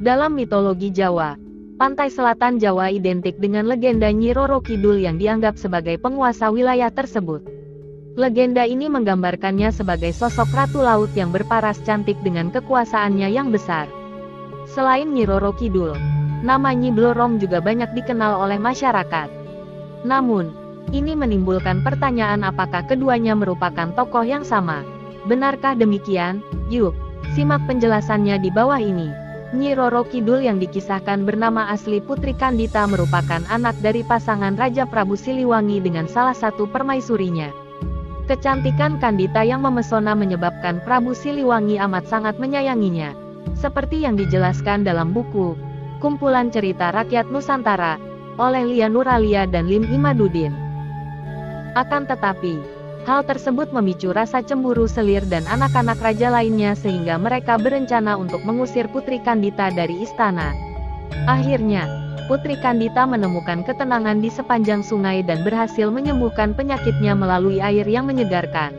Dalam mitologi Jawa, pantai selatan Jawa identik dengan legenda Nyi Roro Kidul yang dianggap sebagai penguasa wilayah tersebut. Legenda ini menggambarkannya sebagai sosok ratu laut yang berparas cantik dengan kekuasaannya yang besar. Selain Nyi Roro Kidul, nama Nyi Blorong juga banyak dikenal oleh masyarakat. Namun, ini menimbulkan pertanyaan apakah keduanya merupakan tokoh yang sama. Benarkah demikian? Yuk, simak penjelasannya di bawah ini. Nyi Roro Kidul yang dikisahkan bernama asli Putri Kandita merupakan anak dari pasangan Raja Prabu Siliwangi dengan salah satu permaisurinya. Kecantikan Kandita yang memesona menyebabkan Prabu Siliwangi amat sangat menyayanginya. Seperti yang dijelaskan dalam buku Kumpulan Cerita Rakyat Nusantara oleh Lia Nuralia dan Lim Imaduddin. Akan tetapi, hal tersebut memicu rasa cemburu Selir dan anak-anak raja lainnya sehingga mereka berencana untuk mengusir Putri Kandita dari istana. Akhirnya, Putri Kandita menemukan ketenangan di sepanjang sungai dan berhasil menyembuhkan penyakitnya melalui air yang menyegarkan.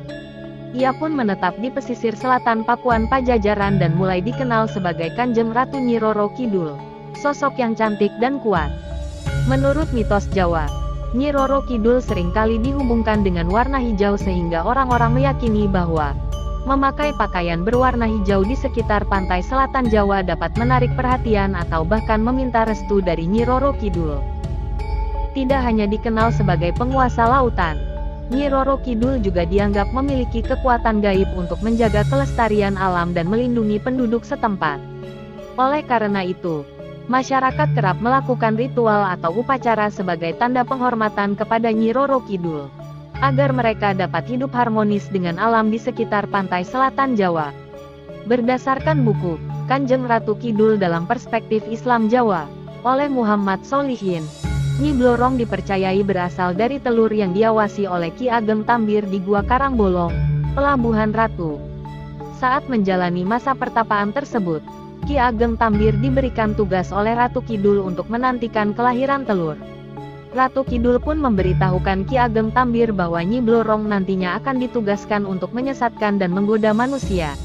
Ia pun menetap di pesisir selatan Pakuan Pajajaran dan mulai dikenal sebagai Kanjeng Ratu Nyi Roro Kidul, sosok yang cantik dan kuat. Menurut mitos Jawa, Nyi Roro Kidul seringkali dihubungkan dengan warna hijau sehingga orang-orang meyakini bahwa memakai pakaian berwarna hijau di sekitar pantai selatan Jawa dapat menarik perhatian atau bahkan meminta restu dari Nyi Roro Kidul. Tidak hanya dikenal sebagai penguasa lautan, Nyi Roro Kidul juga dianggap memiliki kekuatan gaib untuk menjaga kelestarian alam dan melindungi penduduk setempat. Oleh karena itu, masyarakat kerap melakukan ritual atau upacara sebagai tanda penghormatan kepada Nyi Roro Kidul, agar mereka dapat hidup harmonis dengan alam di sekitar pantai selatan Jawa. Berdasarkan buku Kanjeng Ratu Kidul dalam Perspektif Islam Jawa oleh Muhammad Solihin, Nyi Blorong dipercayai berasal dari telur yang diawasi oleh Ki Ageng Tambir di Gua Karangbolong, Pelabuhan Ratu. Saat menjalani masa pertapaan tersebut, Ki Ageng Tambir diberikan tugas oleh Ratu Kidul untuk menantikan kelahiran telur. Ratu Kidul pun memberitahukan Ki Ageng Tambir bahwa Nyi Blorong nantinya akan ditugaskan untuk menyesatkan dan menggoda manusia.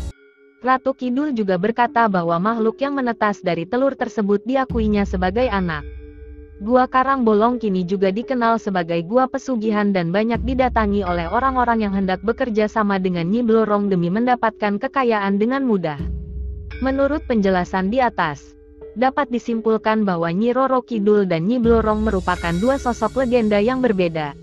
Ratu Kidul juga berkata bahwa makhluk yang menetas dari telur tersebut diakuinya sebagai anak. Gua Karangbolong kini juga dikenal sebagai gua pesugihan dan banyak didatangi oleh orang-orang yang hendak bekerja sama dengan Nyi Blorong demi mendapatkan kekayaan dengan mudah. Menurut penjelasan di atas, dapat disimpulkan bahwa Nyi Roro Kidul dan Nyi Blorong merupakan dua sosok legenda yang berbeda.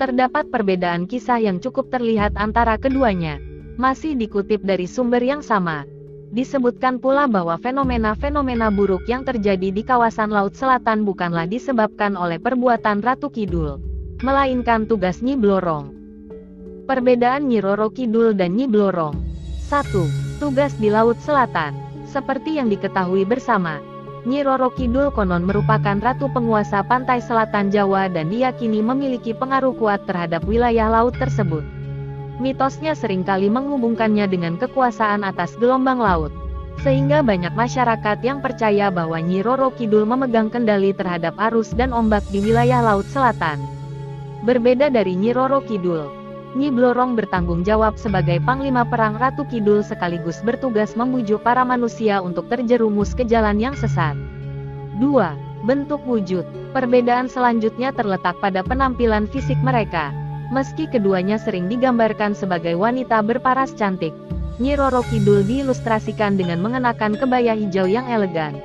Terdapat perbedaan kisah yang cukup terlihat antara keduanya. Masih dikutip dari sumber yang sama, disebutkan pula bahwa fenomena-fenomena buruk yang terjadi di kawasan Laut Selatan bukanlah disebabkan oleh perbuatan Ratu Kidul, melainkan tugas Nyi Blorong. Perbedaan Nyi Roro Kidul dan Nyi Blorong. 1. Tugas di Laut Selatan. Seperti yang diketahui bersama, Nyi Roro Kidul konon merupakan ratu penguasa pantai selatan Jawa dan diyakini memiliki pengaruh kuat terhadap wilayah laut tersebut. Mitosnya seringkali menghubungkannya dengan kekuasaan atas gelombang laut, sehingga banyak masyarakat yang percaya bahwa Nyi Roro Kidul memegang kendali terhadap arus dan ombak di wilayah Laut Selatan. Berbeda dari Nyi Roro Kidul, Nyi Blorong bertanggung jawab sebagai Panglima Perang Ratu Kidul sekaligus bertugas membujuk para manusia untuk terjerumus ke jalan yang sesat. 2. Bentuk wujud. Perbedaan selanjutnya terletak pada penampilan fisik mereka. Meski keduanya sering digambarkan sebagai wanita berparas cantik, Nyi Roro Kidul diilustrasikan dengan mengenakan kebaya hijau yang elegan.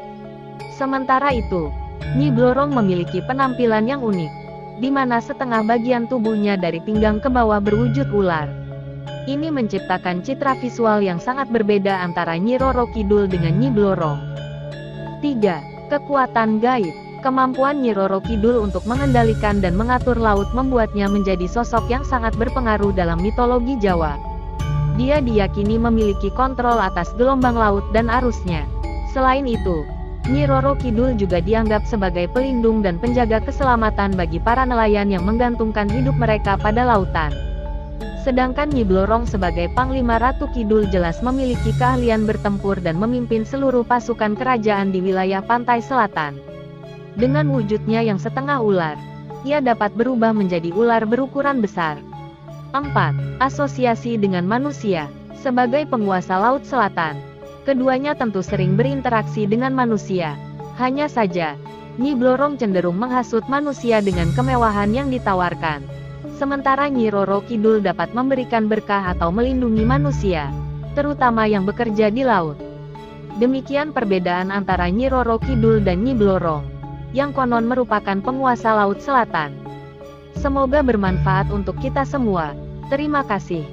Sementara itu, Nyi Blorong memiliki penampilan yang unik, di mana setengah bagian tubuhnya dari pinggang ke bawah berwujud ular. Ini menciptakan citra visual yang sangat berbeda antara Nyi Roro Kidul dengan Nyi Blorong. 3. Kekuatan gaib. Kemampuan Nyi Roro Kidul untuk mengendalikan dan mengatur laut membuatnya menjadi sosok yang sangat berpengaruh dalam mitologi Jawa. Dia diyakini memiliki kontrol atas gelombang laut dan arusnya. Selain itu, Nyi Roro Kidul juga dianggap sebagai pelindung dan penjaga keselamatan bagi para nelayan yang menggantungkan hidup mereka pada lautan. Sedangkan Nyi Blorong sebagai Panglima Ratu Kidul jelas memiliki keahlian bertempur dan memimpin seluruh pasukan kerajaan di wilayah pantai selatan. Dengan wujudnya yang setengah ular, ia dapat berubah menjadi ular berukuran besar. 4. Asosiasi dengan manusia. Sebagai penguasa Laut Selatan, Keduanya tentu sering berinteraksi dengan manusia. Hanya saja, Nyi Blorong cenderung menghasut manusia dengan kemewahan yang ditawarkan. Sementara Nyi Roro Kidul dapat memberikan berkah atau melindungi manusia, terutama yang bekerja di laut. Demikian perbedaan antara Nyi Roro Kidul dan Nyi Blorong, yang konon merupakan penguasa Laut Selatan. Semoga bermanfaat untuk kita semua. Terima kasih.